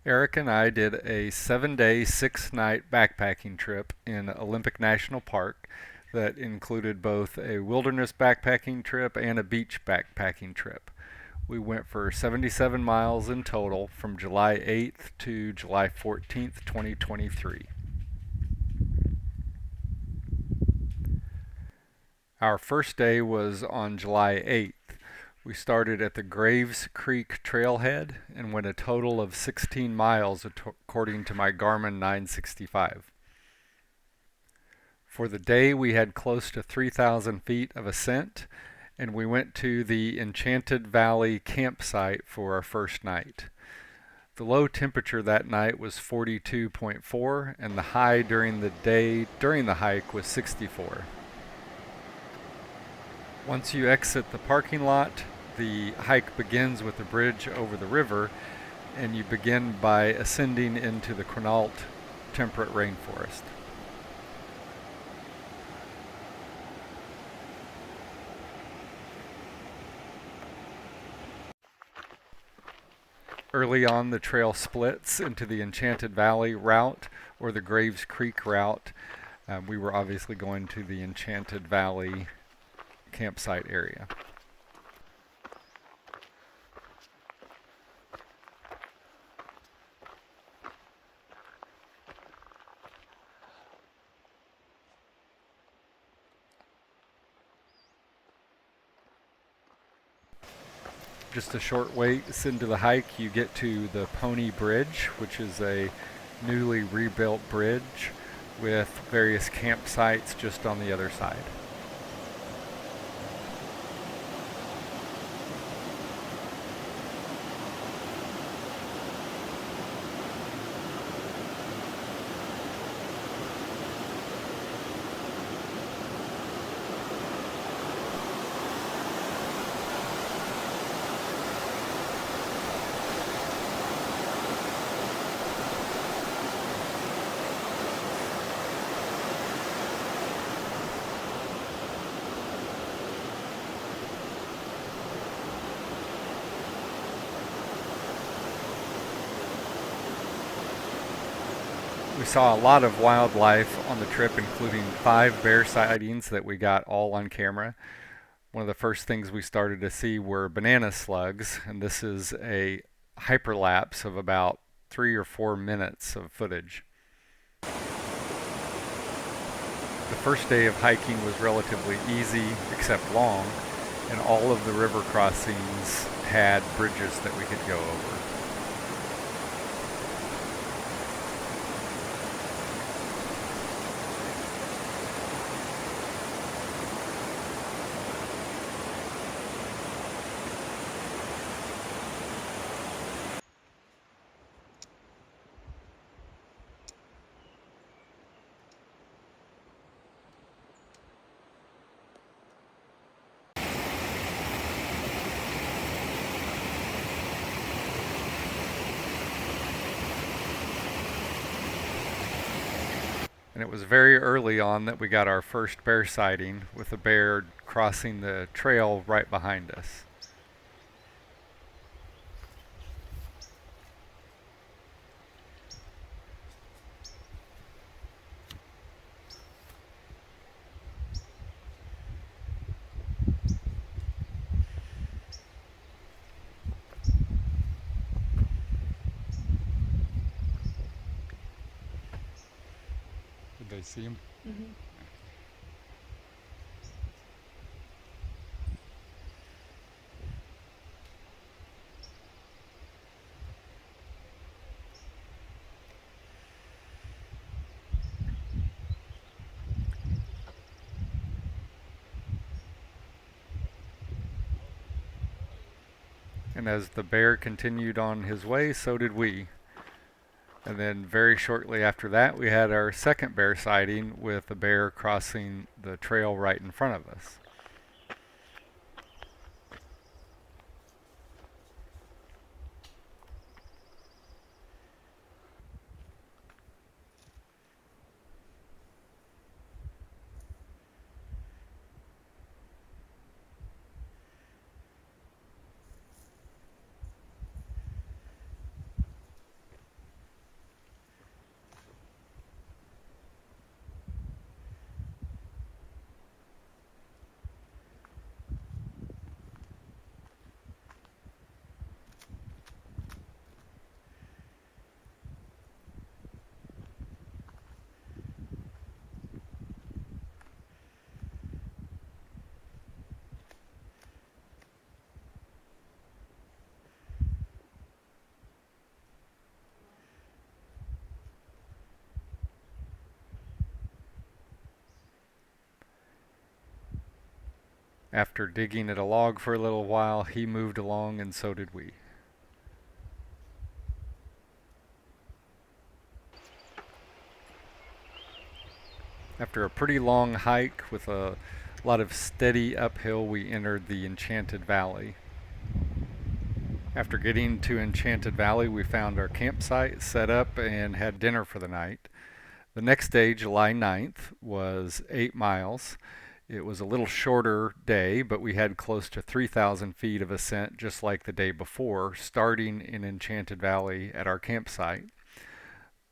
Eric and I did a 7 day, 6 night backpacking trip in Olympic National Park that included both a wilderness backpacking trip and a beach backpacking trip. We went for 77 miles in total from July 8th to July 14th, 2023. Our first day was on July 8th. We started at the Graves Creek Trailhead and went a total of 16 miles according to my Garmin 965. For the day, we had close to 3,000 feet of ascent, and we went to the Enchanted Valley campsite for our first night. The low temperature that night was 42.4, and the high during the day during the hike was 64. Once you exit the parking lot, the hike begins with a bridge over the river, and you begin by ascending into the Quinault temperate rainforest. Early on, the trail splits into the Enchanted Valley route or the Graves Creek route. We were obviously going to the Enchanted Valley campsite area. Just a short ways into the hike, you get to the Pony Bridge, which is a newly rebuilt bridge with various campsites just on the other side. We saw a lot of wildlife on the trip, including 5 bear sightings that we got all on camera. One of the first things we started to see were banana slugs, and this is a hyperlapse of about 3 or 4 minutes of footage. The first day of hiking was relatively easy, except long, and all of the river crossings had bridges that we could go over. And it was very early on that we got our first bear sighting, with a bear crossing the trail right behind us. Did they see him? Mm-hmm. And as the bear continued on his way, so did we. And then very shortly after that, we had our second bear sighting with a bear crossing the trail right in front of us. After digging at a log for a little while, he moved along and so did we. After a pretty long hike with a lot of steady uphill, we entered the Enchanted Valley. After getting to Enchanted Valley, we found our campsite, set up, and had dinner for the night. The next day, July 9th, was 8 miles. It was a little shorter day, but we had close to 3,000 feet of ascent just like the day before, starting in Enchanted Valley at our campsite.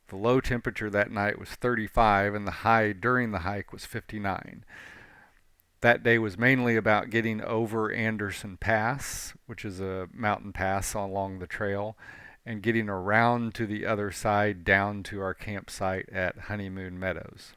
The low temperature that night was 35 and the high during the hike was 59. That day was mainly about getting over Anderson Pass, which is a mountain pass along the trail, and getting around to the other side down to our campsite at Honeymoon Meadows.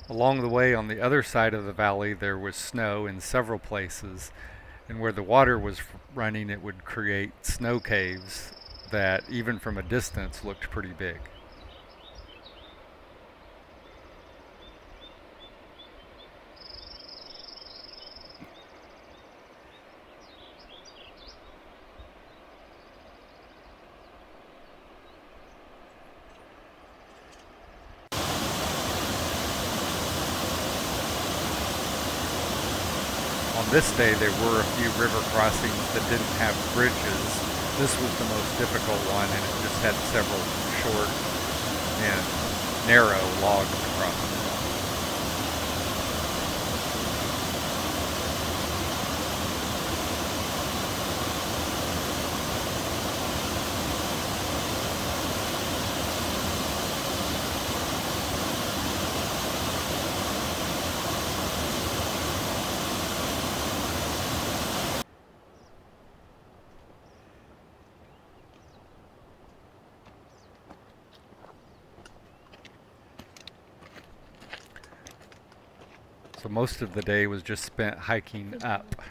Along the way on the other side of the valley there was snow in several places, and where the water was running it would create snow caves that even from a distance looked pretty big. On this day there were a few river crossings that didn't have bridges. This was the most difficult one, and it just had several short and narrow logs across. So most of the day was just spent hiking up.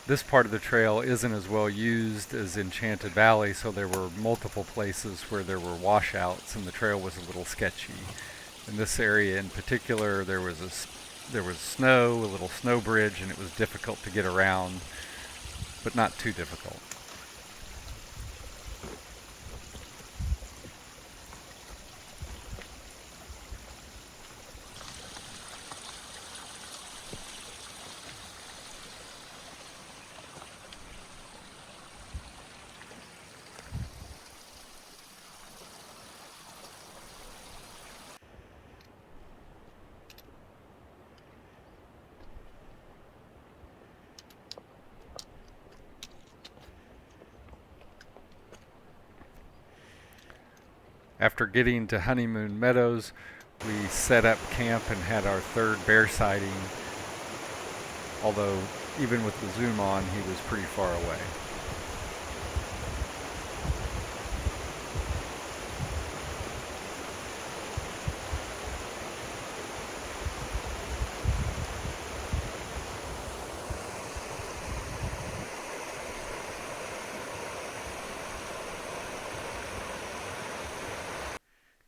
This part of the trail isn't as well used as Enchanted Valley, so there were multiple places where there were washouts and the trail was a little sketchy. In this area in particular, there was snow, a little snow bridge, and it was difficult to get around, but not too difficult. After getting to Honeymoon Meadows, we set up camp and had our third bear sighting, although even with the zoom on, he was pretty far away.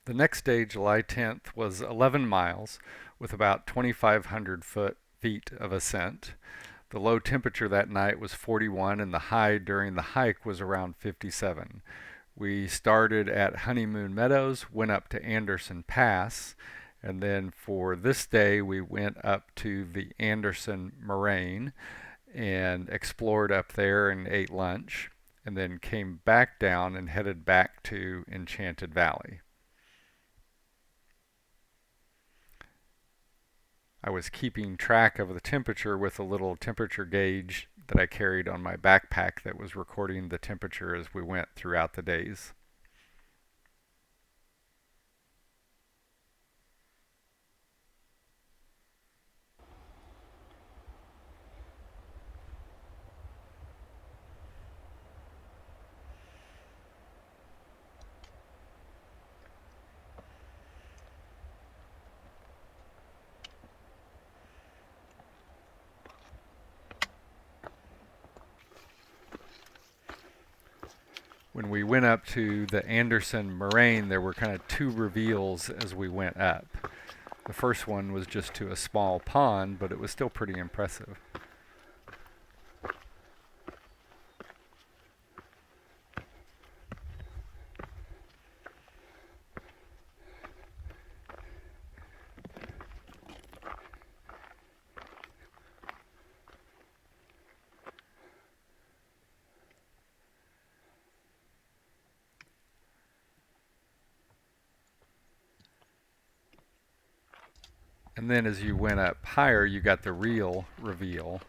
The next day, July 10th, was 11 miles with about 2,500 feet of ascent. The low temperature that night was 41 and the high during the hike was around 57. We started at Honeymoon Meadows, went up to Anderson Pass, And then for this day, we went up to the Anderson Moraine and explored up there and ate lunch, and then came back down and headed back to Enchanted Valley. I was keeping track of the temperature with a little temperature gauge that I carried on my backpack that was recording the temperature as we went throughout the days. When we went up to the Anderson Moraine, there were kind of two reveals as we went up. The first one was just to a small pond, but it was still pretty impressive. And then as you went up higher, you got the real reveal,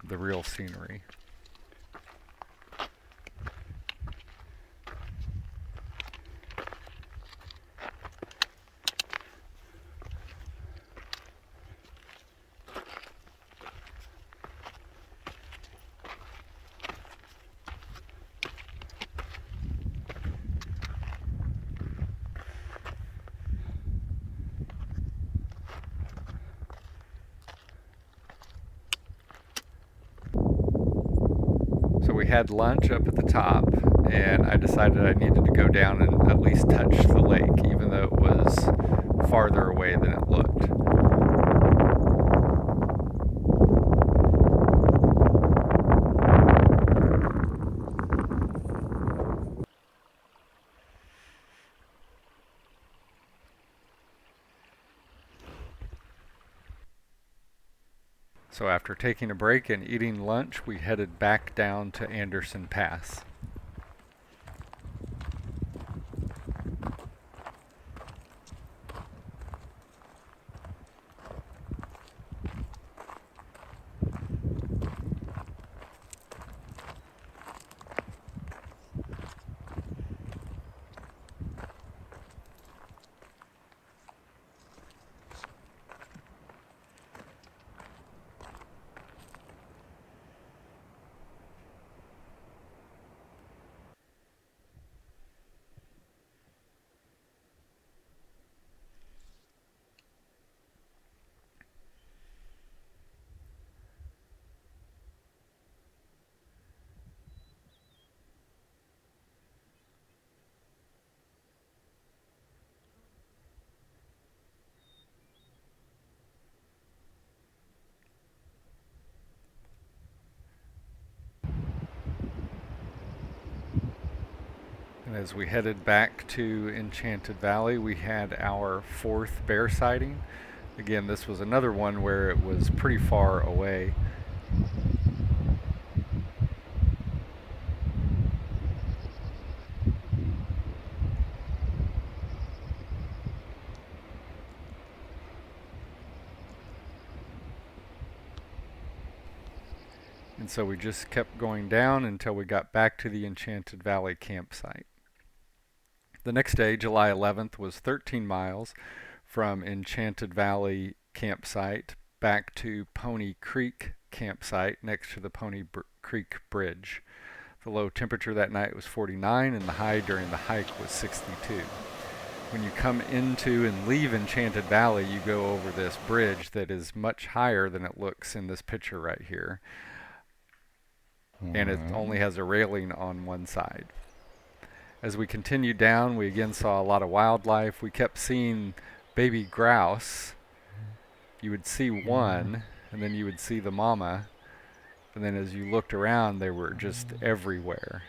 the real scenery. So we had lunch up at the top, and I decided I needed to go down and at least touch the lake, even though it was farther away than it looked. So after taking a break and eating lunch, we headed back down to Anderson Pass. And as we headed back to Enchanted Valley, we had our fourth bear sighting. Again, this was another one where it was pretty far away. And so we just kept going down until we got back to the Enchanted Valley campsite. The next day, July 11th, was 13 miles from Enchanted Valley campsite back to Pony Creek campsite next to the Creek Bridge. The low temperature that night was 49 and the high during the hike was 62. When you come into and leave Enchanted Valley, you go over this bridge that is much higher than it looks in this picture right here. And it only has a railing on one side. As we continued down, we again saw a lot of wildlife. We kept seeing baby grouse. You would see one, and then you would see the mama. And then as you looked around, they were just everywhere.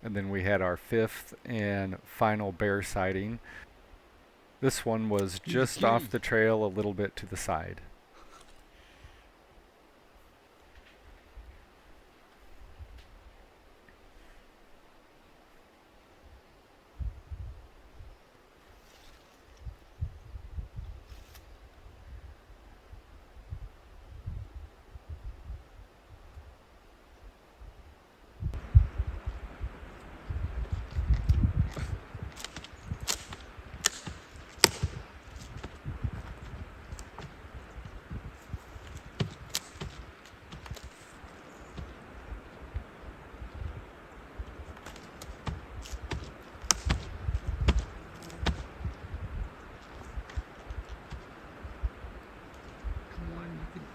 And then we had our fifth and final bear sighting. This one was just off the trail a little bit to the side.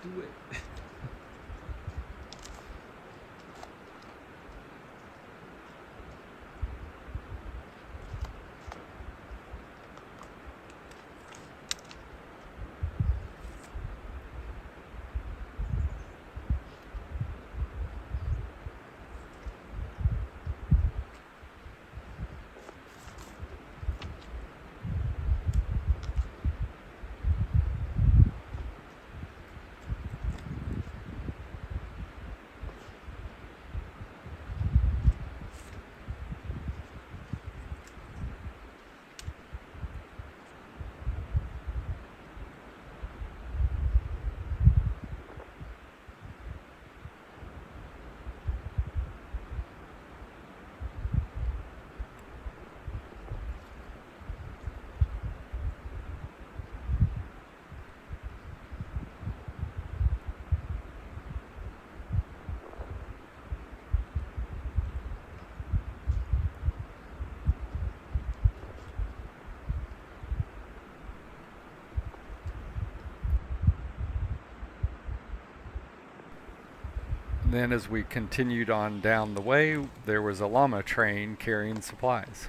Do it. Then as we continued on down the way, there was a llama train carrying supplies.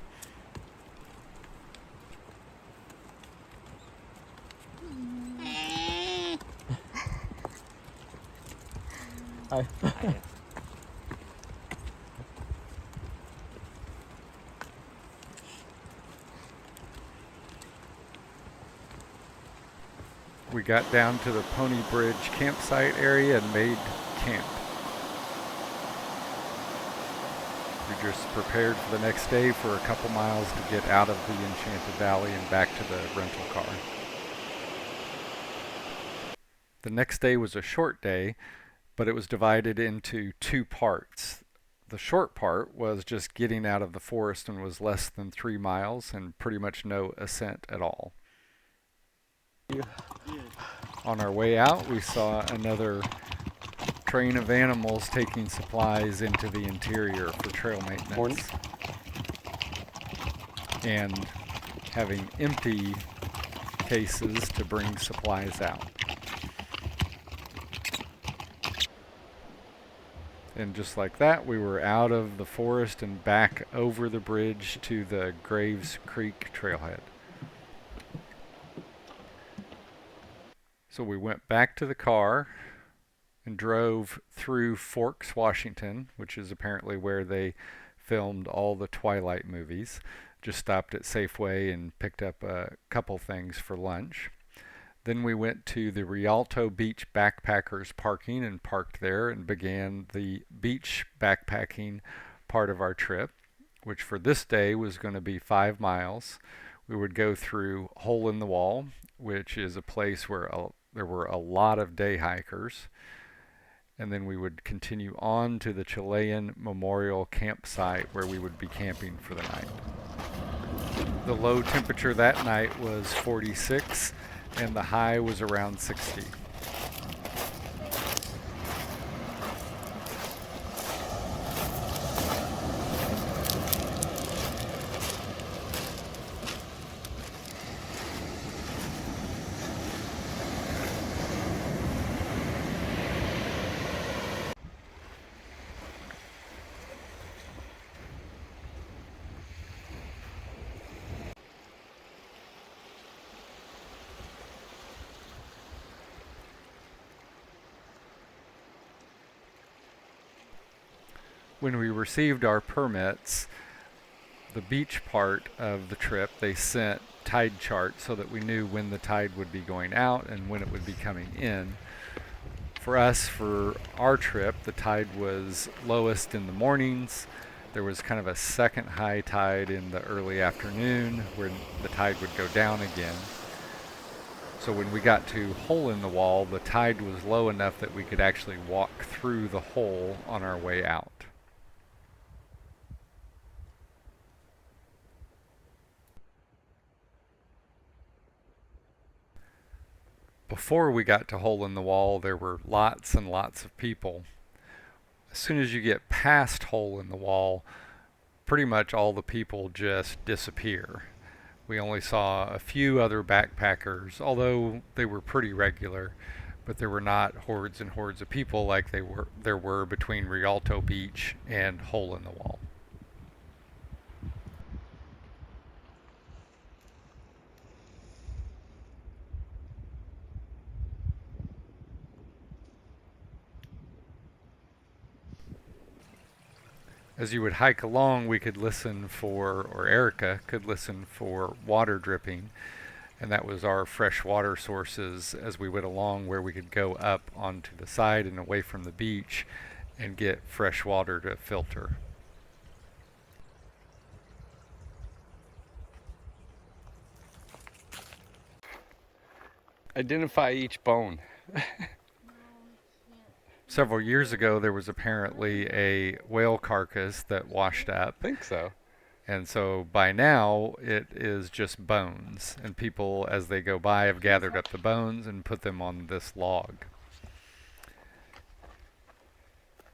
We got down to the Pony Bridge campsite area and made camp. We just prepared for the next day for a couple miles to get out of the Enchanted Valley and back to the rental car. The next day was a short day, but it was divided into two parts. The short part was just getting out of the forest and was less than 3 miles and pretty much no ascent at all. On our way out, we saw another train of animals taking supplies into the interior for trail maintenance. And having empty cases to bring supplies out. And just like that, we were out of the forest and back over the bridge to the Graves Creek Trailhead. So we went back to the car and drove through Forks, Washington, which is apparently where they filmed all the Twilight movies. Just stopped at Safeway and picked up a couple things for lunch. Then we went to the Rialto Beach Backpackers parking and parked there and began the beach backpacking part of our trip, which for this day was going to be 5 miles. We would go through Hole in the Wall, which is a place where there were a lot of day hikers. And then we would continue on to the Chilean Memorial Campsite where we would be camping for the night. The low temperature that night was 46 and the high was around 60. When we received our permits, the beach part of the trip, they sent tide charts so that we knew when the tide would be going out and when it would be coming in. For us, for our trip, the tide was lowest in the mornings. There was kind of a second high tide in the early afternoon where the tide would go down again. So when we got to Hole in the Wall, the tide was low enough that we could actually walk through the hole on our way out. Before we got to Hole in the Wall, there were lots and lots of people. As soon as you get past Hole in the Wall, pretty much all the people just disappear. We only saw a few other backpackers, although they were pretty regular, but there were not hordes and hordes of people like there were between Rialto Beach and Hole in the Wall. As you would hike along, we could listen for, or Erica could listen for water dripping, and that was our fresh water sources as we went along, where we could go up onto the side and away from the beach and get fresh water to filter. Identify each bone. Several years ago, there was apparently a whale carcass that washed up. I think so. And so by now, it is just bones. And people, as they go by, have gathered up the bones and put them on this log.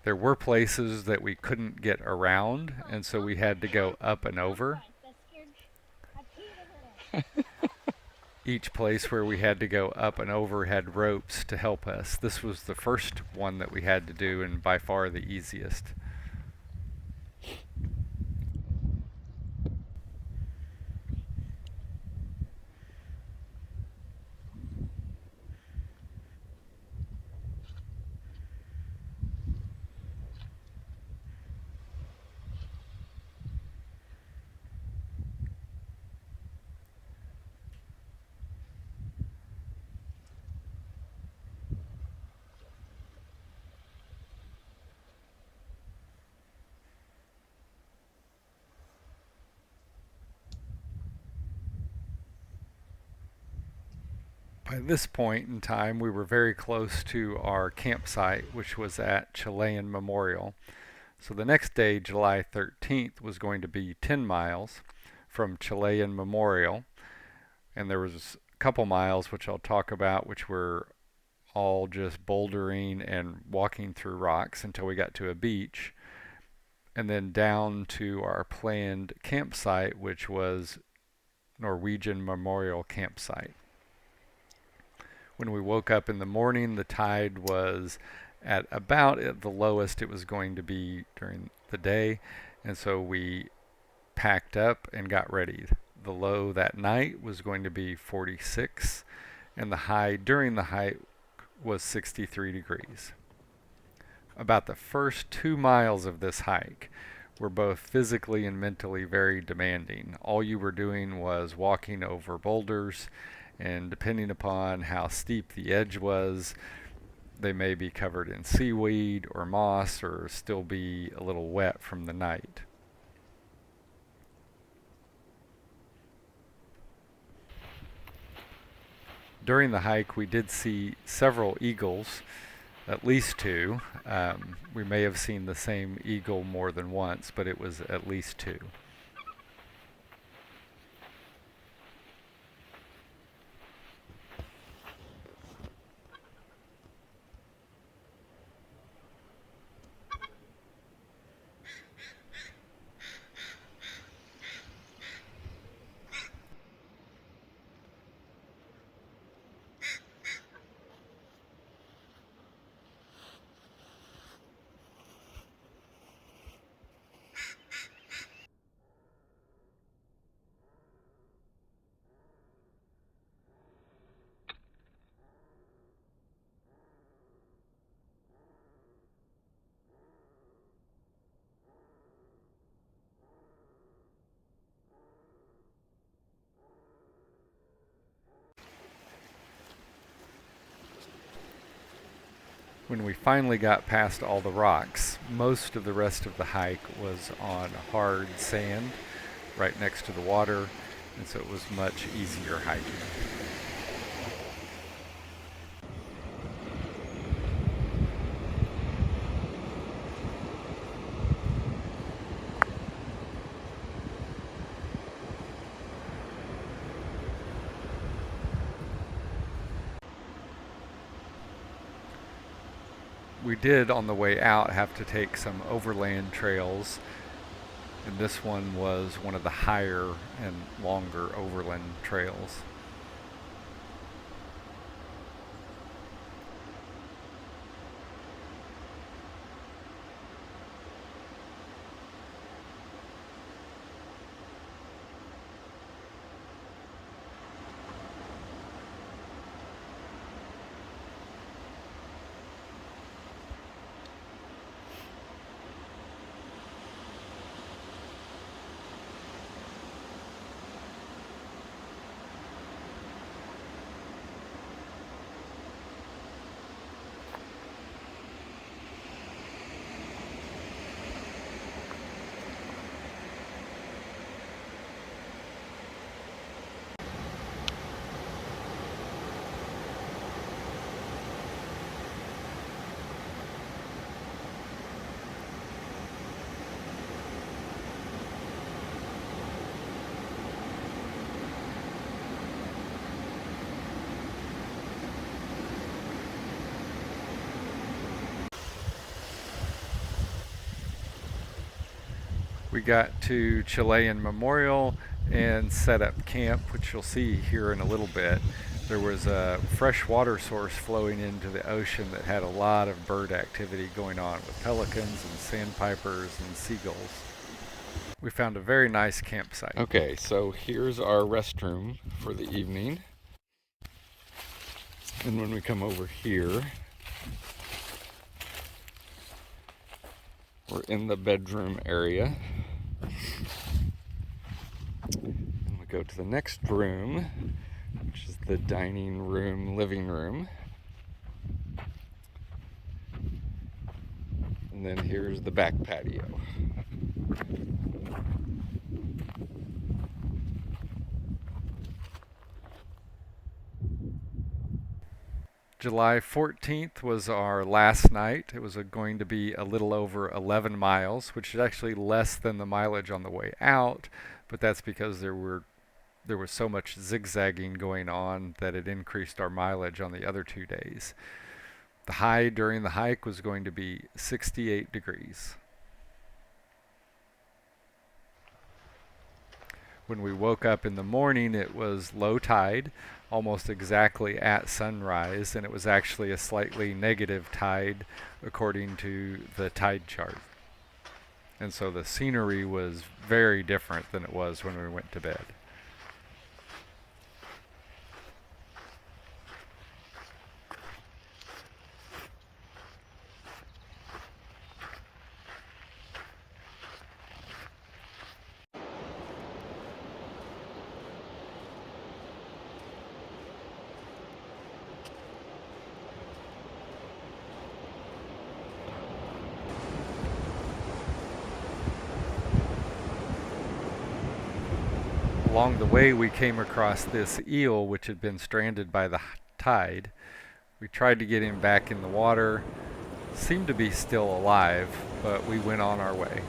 There were places that we couldn't get around, and so we had to go up and over. Each place where we had to go up and over had ropes to help us. This was the first one that we had to do, and by far the easiest. By this point in time, we were very close to our campsite, which was at Chilean Memorial. So the next day, July 13th, was going to be 10 miles from Chilean Memorial. And there was a couple miles, which I'll talk about, which were all just bouldering and walking through rocks until we got to a beach. And then down to our planned campsite, which was Norwegian Memorial Campsite. When we woke up in the morning, the tide was at about at the lowest it was going to be during the day, and so we packed up and got ready. The low that night was going to be 46, and the high during the hike was 63 degrees. About the first 2 miles of this hike were both physically and mentally very demanding. All you were doing was walking over boulders, and depending upon how steep the edge was, they may be covered in seaweed or moss or still be a little wet from the night. During the hike, we did see several eagles, at least two. We may have seen the same eagle more than once, but it was at least two. When we finally got past all the rocks, most of the rest of the hike was on hard sand right next to the water, and so it was much easier hiking. We did on the way out have to take some overland trails, and this one was one of the higher and longer overland trails. We got to Chilean Memorial and set up camp, which you'll see here in a little bit. There was a fresh water source flowing into the ocean that had a lot of bird activity going on with pelicans and sandpipers and seagulls. We found a very nice campsite. Okay, so here's our restroom for the evening. And when we come over here, we're in the bedroom area. And we go to the next room, which is the dining room, living room. And then here's the back patio. July 14th was our last night. It was going to be a little over 11 miles, which is actually less than the mileage on the way out, but that's because there was so much zigzagging going on that it increased our mileage on the other 2 days. The high during the hike was going to be 68 degrees. When we woke up in the morning, it was low tide, almost exactly at sunrise, and it was actually a slightly negative tide according to the tide chart. And so the scenery was very different than it was when we went to bed. Along the way, we came across this eel which had been stranded by the tide. We tried to get him back in the water. Seemed to be still alive, but we went on our way.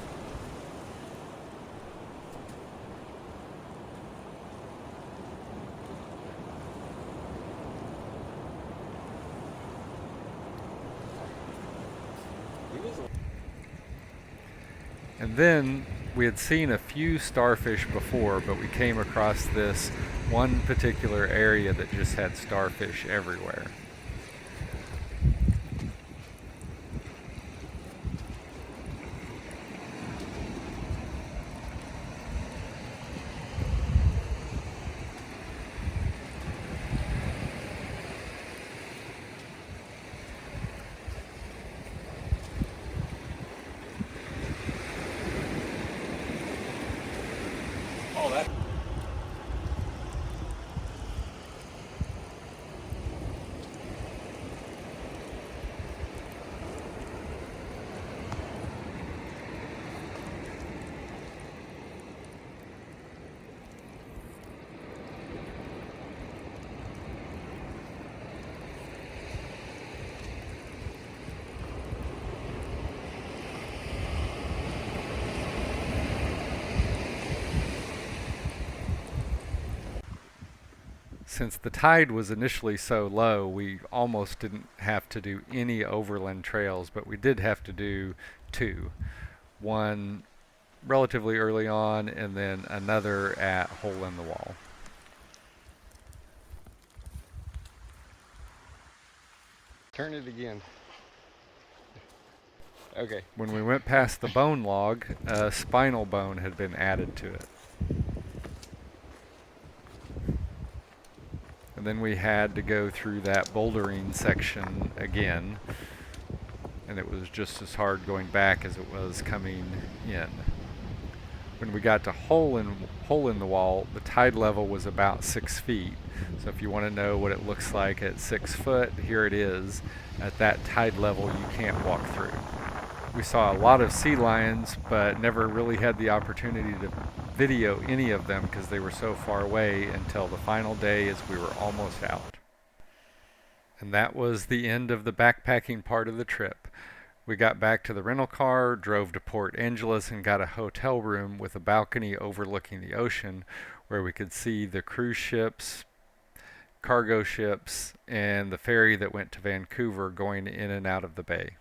And then we had seen a few starfish before, but we came across this one particular area that just had starfish everywhere. since the tide was initially so low, we almost didn't have to do any overland trails, but we did have to do two. One relatively early on, and then another at Hole in the Wall. Turn it again. Okay. When we went past the bone log, a spinal bone had been added to it. And then we had to go through that bouldering section again, and it was just as hard going back as it was coming in. When we got to hole in the wall, the tide level was about 6 feet. So if you want to know what it looks like at 6 foot, here it is. At that tide level, you can't walk through. We saw a lot of sea lions, but never really had the opportunity to video any of them because they were so far away until the final day as we were almost out. And that was the end of the backpacking part of the trip. We got back to the rental car, drove to Port Angeles, and got a hotel room with a balcony overlooking the ocean where we could see the cruise ships, cargo ships, and the ferry that went to Vancouver going in and out of the bay.